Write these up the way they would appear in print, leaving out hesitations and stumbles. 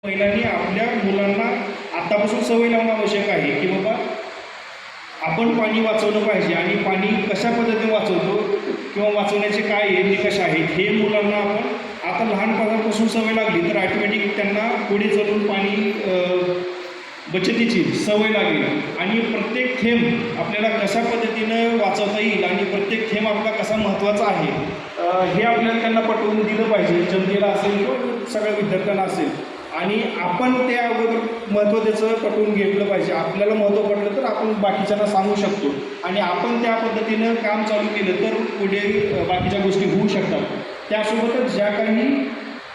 महिलांनी आपल्या मुलांना आतापासून सवय लावणं आवश्यक आहे की बाबा आपण पाणी वाचवलं पाहिजे आणि पाणी कशा पद्धतीने वाचवतो किंवा वाचवण्याचे काय निकष आहेत हे मुलांना आपण आता लहानपणापासून सवय लागली तर ऑटोमॅटिक त्यांना पुढे चालून पाणी बचतीची सवय लागेल आणि प्रत्येक थेंब आपल्याला कशा पद्धतीनं वाचवता येईल आणि प्रत्येक थेंब आपला कसा महत्त्वाचा आहे हे आपल्याला त्यांना पटवून दिलं पाहिजे. जनतेला असेल किंवा सगळ्या विद्यार्थ्यांना असेल आणि आपण ते अगोदर महत्त्व त्याचं पटवून घेतलं पाहिजे. आपल्याला महत्त्व पडलं तर आपण बाकीच्यांना सांगू शकतो आणि आपण त्या पद्धतीनं काम चालू केलं तर पुढे बाकीच्या गोष्टी होऊ शकतात. त्यासोबतच ज्या काही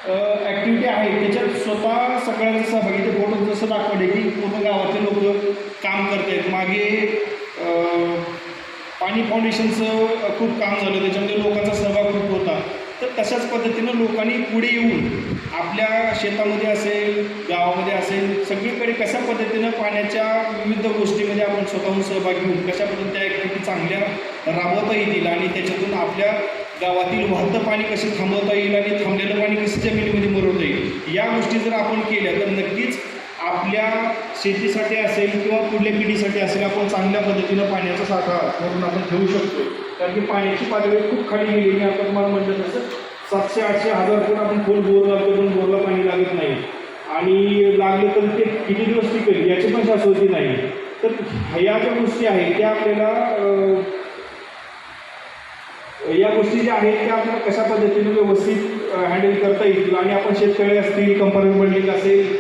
ॲक्टिव्हिटी आहेत त्याच्यात स्वतः सगळ्यांचा सहभागी ते फोटो जसं दाखवले की पूर्ण गावातले लोक काम करत आहेत. मागे पाणी फाउंडेशनचं खूप काम झालं, त्याच्यामध्ये लोकांचा सहभाग खूप होता. तर तशाच पद्धतीनं लोकांनी पुढे येऊन आपल्या शेतामध्ये असेल गावामध्ये असेल सगळीकडे कशा पद्धतीनं पाण्याच्या विविध गोष्टीमध्ये आपण स्वतःहून सहभाग घेऊन कशा पद्धतीने त्या ॲक्टिव्हिटी चांगल्या राबवता येतील आणि त्याच्यातून आपल्या गावातील वाहतं पाणी कसे थांबवता येईल आणि थांबलेलं पाणी कसं जमिनीमध्ये मुरवता येईल या गोष्टी जर आपण केल्या तर नक्कीच आपल्या शेतीसाठी असेल किंवा पुढल्या पिढीसाठी असेल आपण चांगल्या पद्धतीनं पाण्याचा साठा करून आपण ठेवू शकतो. कारण की पाण्याची पातळी खूप खाली गेली आणि आपण मला म्हटलं तसं 700-800 हजार पण आपण खोल बोर लागतो पण बोरला पाणी लागत नाही आणि लागलं तर ते किती दिवस टिकेल याची पण शाश्वती नाही. तर ह्या ज्या गोष्टी आहेत त्या आपल्याला या गोष्टी ज्या आहेत त्या आपल्याला कशा पद्धतीने व्यवस्थित हँडल करता येतील आणि आपण शेतकरी असतील कंपार्टमेंट बिल्डिंग असेल